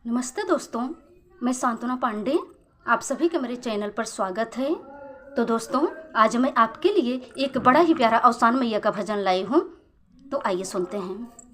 नमस्ते दोस्तों, मैं सांत्वना पांडे। आप सभी का मेरे चैनल पर स्वागत है। तो दोस्तों, आज मैं आपके लिए एक बड़ा ही प्यारा अवसान मैया का भजन लाई हूँ। तो आइए सुनते हैं।